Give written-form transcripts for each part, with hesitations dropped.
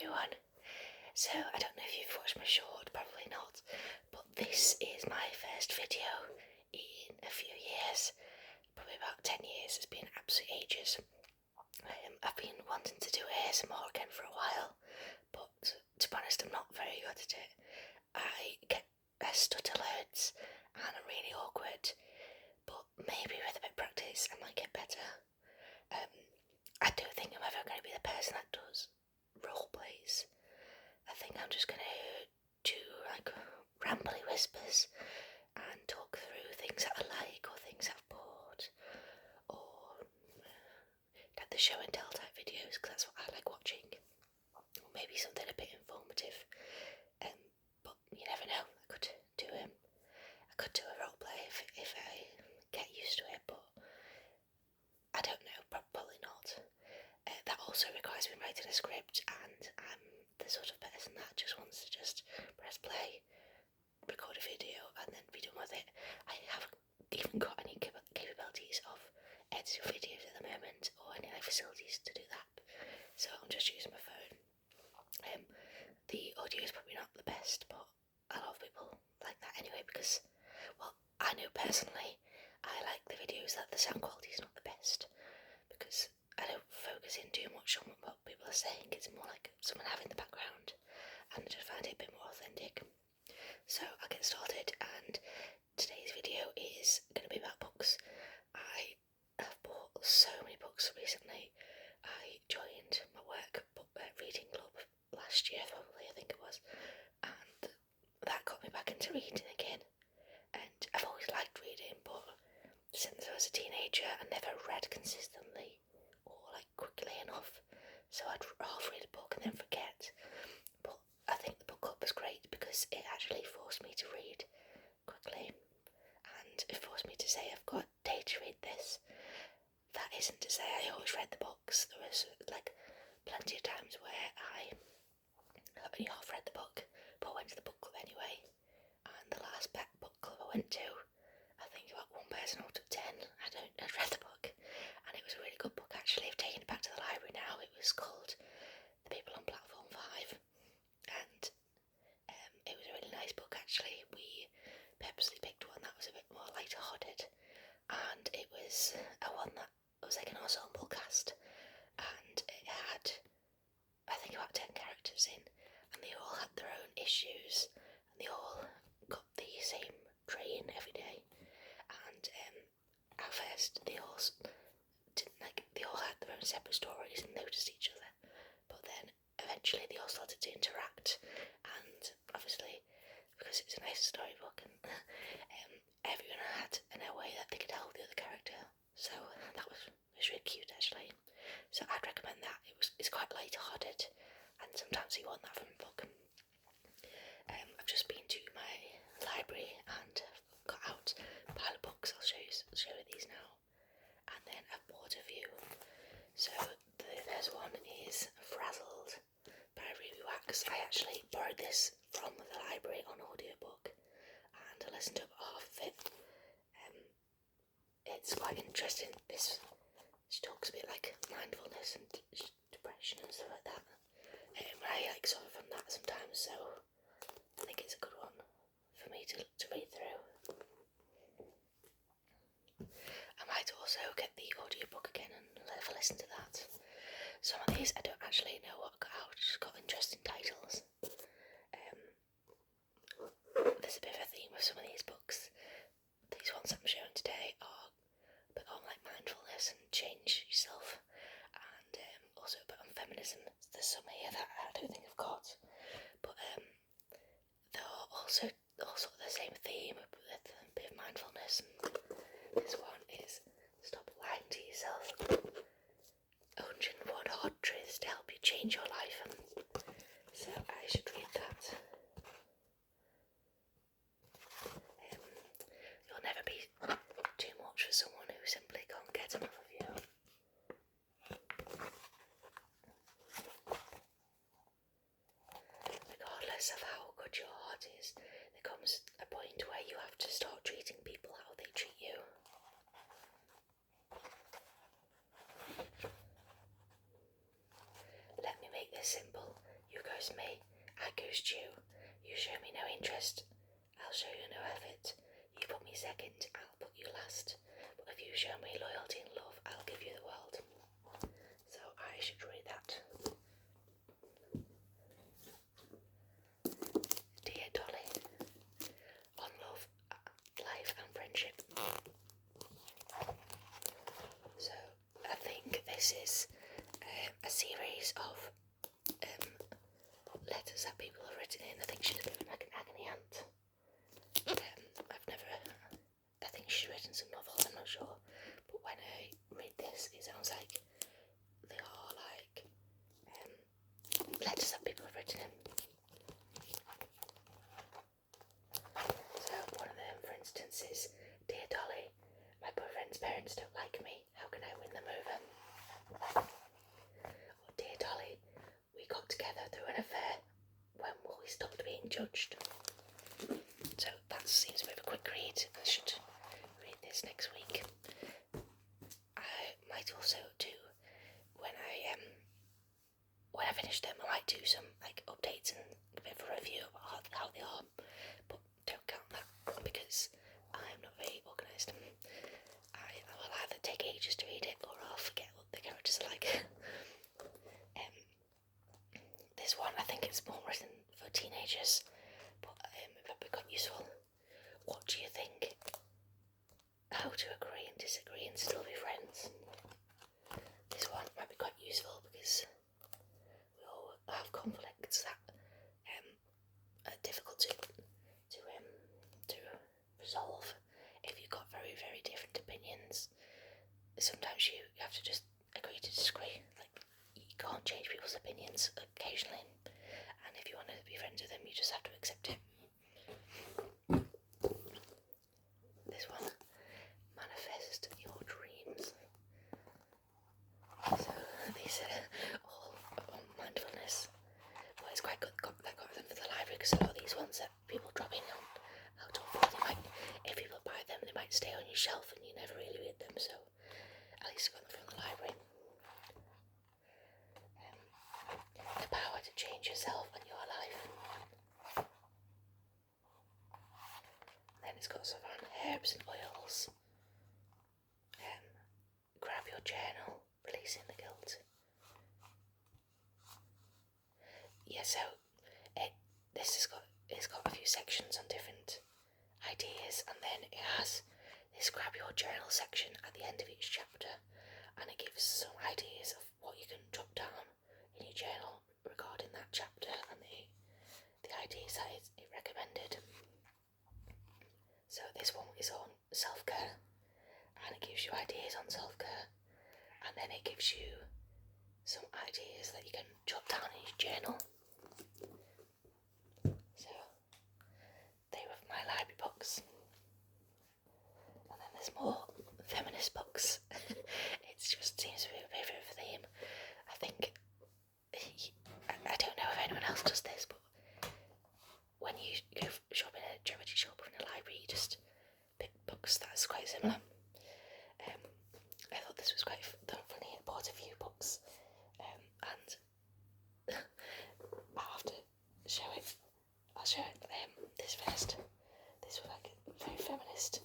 everyone. So I don't know if you've watched my short, probably not, but this is my first video in a few years, probably about 10 years. It's been absolute ages. I've been wanting to do ASMR again for a while, but to be honest, I'm not very good at it. I stutter loads and I'm really awkward, but maybe with a bit of practice I might get better. I do think I'm ever going to be the person that does role plays. I think I'm just going to do like rambly whispers and talk through things that I like or things I've bought, or like the show and tell type videos, because that's what I like watching. Or maybe something a bit informative. But you never know. I could do a role play if I get used to it, but I don't know. Probably not. That also requires me writing a script, and I'm the sort of person that just wants to just press play, record a video, and then be done with it. I haven't even got any capabilities of editing videos at the moment, or any facilities to do that, so I'm just using my phone. The audio is probably not the best, but a lot of people like that anyway, because, well, I know personally I like the videos that the sound quality is not the best, because I don't focus in too much on what people are saying. It's more like someone having the background, and I just find it a bit more authentic. So I'll get started, and today's video is going to be about books. I have bought so many books recently. I joined my work reading club last year, probably, I think it was, and that got me back into reading again. And I've always liked reading, but since I was a teenager I never read consistently or like quickly enough, so I'd half read a book and then forget. But I think the book club was great because it actually forced me to read quickly, and it forced me to say I've got a day to read this. That isn't to say I always read the books. There was like plenty of times where I only half read the book, but I went to the book club anyway. And the last book club I went to, I think about one person out of 10 had read the book, and it was a really good book actually. I've taken it back to the library now. It was called The People on Platform 5, and it was a really nice book actually. We purposely picked one that was a bit more lighter-hearted, and it was a one that was like an ensemble cast, and it had, I think, about 10 characters in, and they all had their own issues, and they all got the same train every day. And at first they all had their own separate stories and noticed each other, but then eventually they all started to interact, and obviously because it's a nice storybook, and everyone had in a way that they could help the other character, so that was really cute actually. So I'd recommend that. It's quite light-hearted, and sometimes you want that from a book. I've just been to my library and got out a pile of books. I'll show you these now, and then I've bought a few. So the first one is Frazzled by Ruby Wax. I actually borrowed this from the library on audiobook, and I listened to half of it. It's quite interesting. This talks a bit like mindfulness and depression and stuff like that. I like sort of from that sometimes, so I think it's a good one for me to read through. I might also get the audiobook again and have a listen to that. Some of these I don't actually know what got out, just got interesting titles. There's a bit of a theme with some of these books. These ones I'm showing today are a bit on like mindfulness and change yourself, and also a bit on feminism. There's some here that I don't think I've got, but they're also sort of the same theme with a bit of mindfulness. And this one is Stop Lying to Yourself. 101 Hard Truths to Help You Change Your Life. So I should read that. You'll never be too much for someone who simply can't get enough of you. Regardless of how good your heart is, there comes a point where you have to start treating people how they treat you. Let me make this simple. You ghost me, I ghost you. You show me no interest, I'll show you no effort. You put me second, I'll put you last. But if you show me loyalty and love, I'll give you the world. So I should read that. Dear Dolly, on love, life and friendship. So I think this is a series of letters that people have written in. I think she's a bit like an agony aunt. I think she's written some novels, I'm not sure. But when I read this, it sounds like they are like letters that people have written in. So one of them, for instance, is, Dear Dolly, my boyfriend's parents don't like me. How can I win them over? Or, Dear Dolly, we got together through an affair. When will we stop being judged? So that seems a bit of a quick read. I should read this next week. I might also do, when I finish them, I might do some like updates and a bit of a review about how they are. But don't count that because I'm not very organised. I will either take ages to read it or I'll forget what the characters are like. This one, I think it's more written for teenagers, but it might be quite useful. What do you think? How to agree and disagree and still be friends. This one might be quite useful because we all have conflicts that are difficult to resolve if you've got very, very different opinions. Sometimes you have to just agree to disagree. Like, you can't change people's opinions occasionally, and if you want to be friends with them, you just have to accept it. This one, manifest your dreams. So these are all on mindfulness. Well, it's quite good that got them for the library because a lot of these ones that people drop in on out of, if people buy them, they might stay on your shelf and you never really read them. So at least I got them from the library. The power to change yourself and your life. Then it's got some on herbs and oils. Grab your journal, releasing the guilt. Yeah, so it's got a few sections on different ideas, and then it has this grab your journal section at the end of each chapter, and it gives some ideas of what you can jot down in your journal regarding that chapter and the ideas that it recommended. So this one is on self-care, and it gives you ideas on self-care, and then it gives you some ideas that you can jot down in your journal. So they were my library books. And then there's more feminist books. It just seems to be a bit of a theme. I think, I don't know if anyone else does this, but when you go shopping at a charity shop or in a library, you just pick books that's quite similar. I thought this was quite funny. I bought a few books, and I'll have to show it. I'll show it this first. This was like very feminist.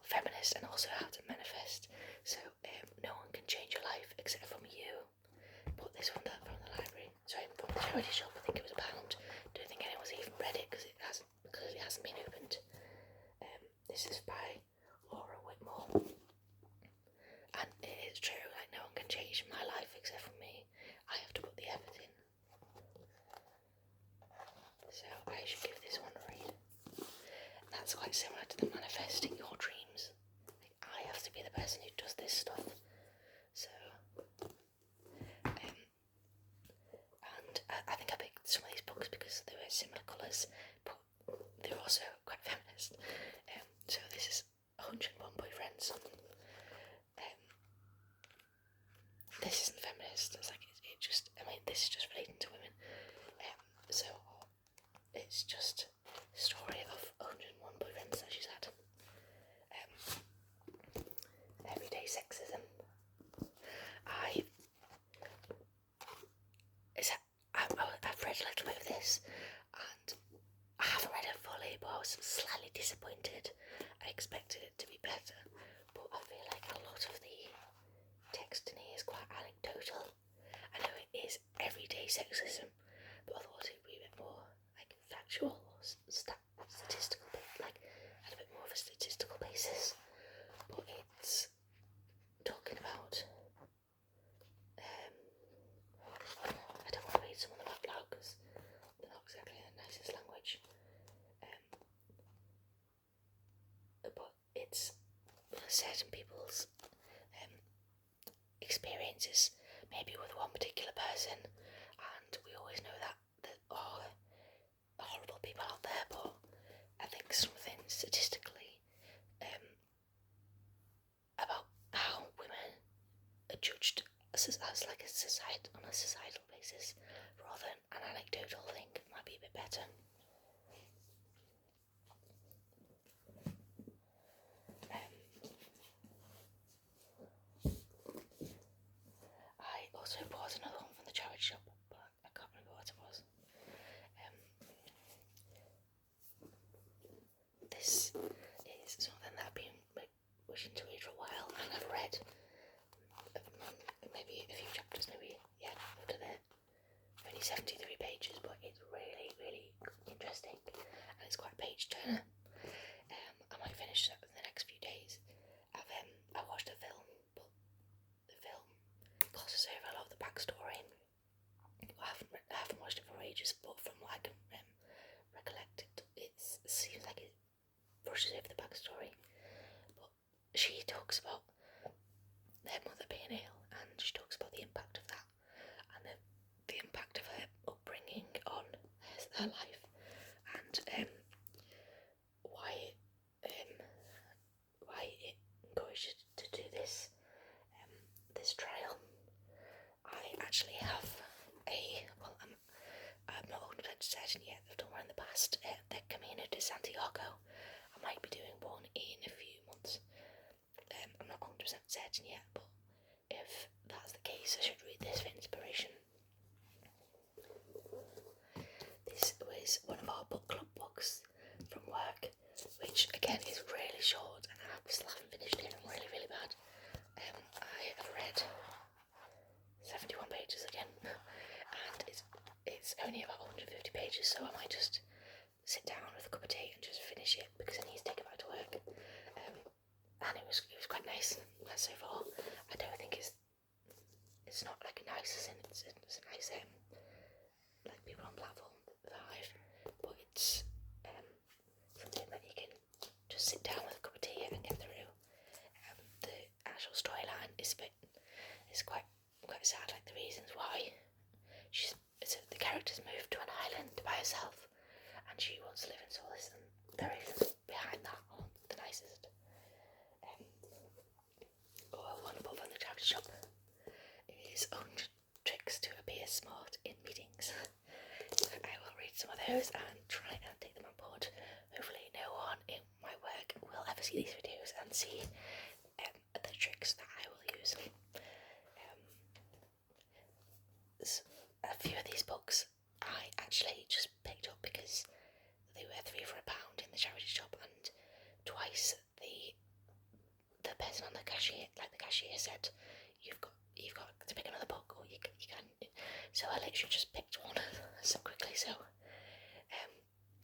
Feminist, and also how to manifest. So no one can change your life except from you. Bought this one from the library. Sorry, from the charity shop. I think it was £1. Don't think anyone's even read it because it clearly hasn't been opened. This is by Laura Whitmore, and it is true. Like, no one can change my life except for me. I have to put the effort in. So I should give this one a read. That's quite similar to the manifesting your dreams. Like, I have to be the person who does this stuff. So, and I think I picked some of these books because they were similar colours, but they were also quite feminist. So this is 101 Boyfriends. This isn't feminist. It's like this is just relating to women. So it's just a story of 101 boyfriends that she's had. Everyday sexism. destiny is quite anecdotal. I know it is everyday sexism, but I thought it'd be a bit more like factual or statistical, like had a bit more of a statistical basis. But it's talking about. I don't want to read some of them out loud because they're not exactly the nicest language. But it's certain people's experiences, maybe with one particular person, and we always know that there are horrible people out there, but I think something statistically about how women are judged as like a society on a societal basis rather than an anecdotal thing might be a bit better. I also bought another one from the charity shop, but I can't remember what it was. This is something that I've been wishing to read for a while, and I've read maybe a few chapters, maybe, yeah, up to there. Only 73 pages, but it's really, really interesting, and it's quite a page turner. I might finish that in the next few days. I watched a film, but the film glosses over a lot of the backstory. I haven't watched it for ages, but from what I can recollect, it seems like it brushes over the backstory. But she talks about their mother being ill, and she talks about the impact of that, and the impact of her upbringing on her life, and why it encouraged her to do this trial. I actually have I'm not 100% certain yet. I've done one in the past. The Camino de Santiago. I might be doing one in a few months. I'm not 100% certain yet, but if that's the case, I should read this for inspiration. This was one of our book club books from work, which again is really short, and I still haven't finished it. I'm really, really bad. I have read 71 pages again, and it's only about 150 pages, so I might just sit down with a cup of tea and just finish it because I need to take it back to work. And it was quite nice so far. I don't think it's not like nice as in it's a nice like people on platform vibe, but it's something that you can just sit down with a cup of tea and get through. The actual storyline is quite sad, like the reasons why the character's moved to an island by herself, and she wants to live in solace, and the reasons behind that aren't the nicest. One above on the character shop is 100 tricks to appear smart in meetings. I will read some of those and try and take them on board. Hopefully no one in my work will ever see these videos and see the tricks that I will use. A few of these books I actually just picked up because they were £3 for £1 in the charity shop, and twice the person on the cashier said you've got to pick another book, or you can. So I literally just picked one so quickly. So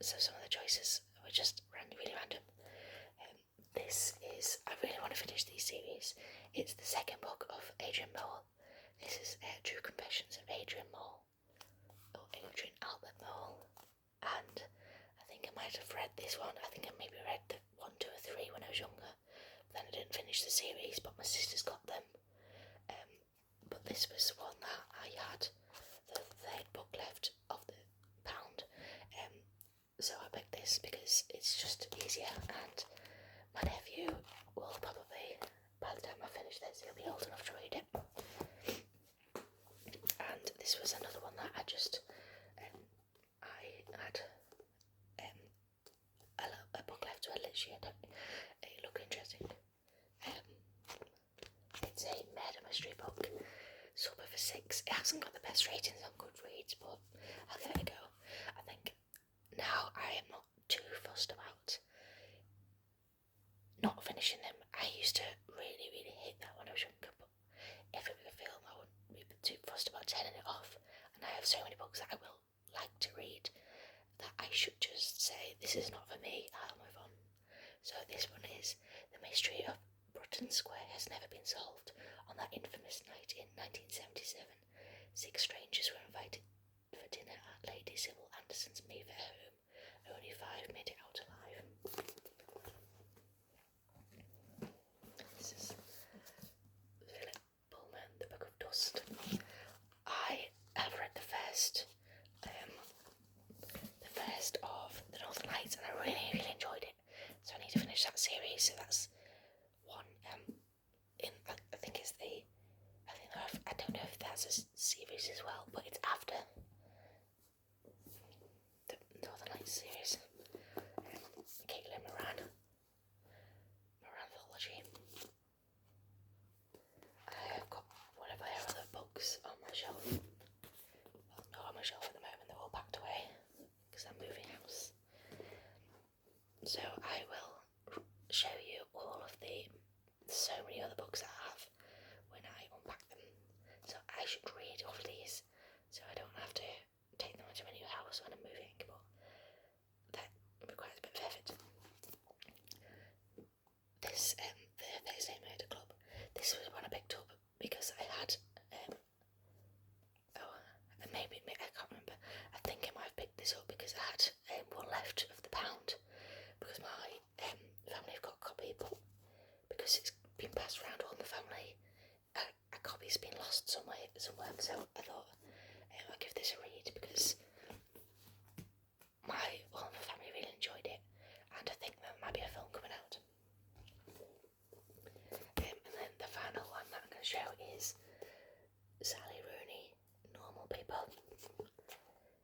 some of the choices were just really random. I really want to finish these series. It's the second book of Adrian Mole. This is True Confessions of Adrian Mole, or Adrian Albert Mole, and I think I might have read this one. I think I maybe read the 1, 2, or 3 when I was younger, but then I didn't finish the series, but my sisters got them. But this was one that I had the third book left of the pound, so I picked this because it's just easier, and my nephew will probably, by the time I finish this, he'll be old enough to read it. And this was another one that I had a book left, so I literally it looked interesting. It's a murder mystery book, sub of a 6. It hasn't got the best ratings on Goodreads, but I'll give it a go. I think now I am not too fussed about not finishing them. I used to really, really hate that when I was younger, but if it turning it off, and I have so many books that I will like to read that I should just say, this is not for me, I'll move on. So this one is The Mystery of Bruton Square Has Never Been Solved. On that infamous night in 1977, 6 strangers were invited for dinner at Lady Sybil Anderson's Mayfair home. Only 5 made it out alive. This is Philip Pullman, The Book of Dust. I have read the first of The Northern Lights, and I really enjoyed it. So I need to finish that series. So that's one. I think it's I don't know if that's a series as well, but it's after the Northern Lights series. Caitlin Moran Anthology. I've got one of their other books on my shelf. Well, not on my shelf at the moment, they're all packed away because I'm moving house. So I will show you all of so many other books I have when I unpack them. So I should read all of these so I don't have to take them into my new house when I'm moving, but that requires a bit of effort. This, the Thursday Murder Club, this was one I picked up because I had, maybe, I can't remember, I think I might have picked this up because I had one left of the pound, because my family have got a copy, but because it's been passed around all the family, a copy's been lost somewhere, so I thought I'll give this a read because all my family really enjoyed it, and I think there might be a film coming out. And then the final one that I'm going to show is Sally Rooney, Normal People.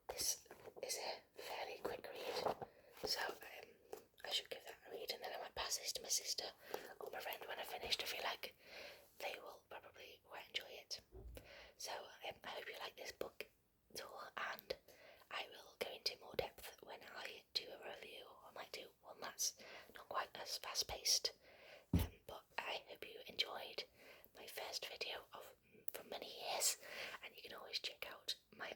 This is a fairly quick read, so I should give that a read, and then I might pass this to my sister or my friend when I finished. I feel like they will probably quite enjoy it. So I hope you like this book tour, and I will go into more depth when I do a review, or I might do one that's not quite as fast paced. But I hope you enjoyed my first video from many years, and you can always check out my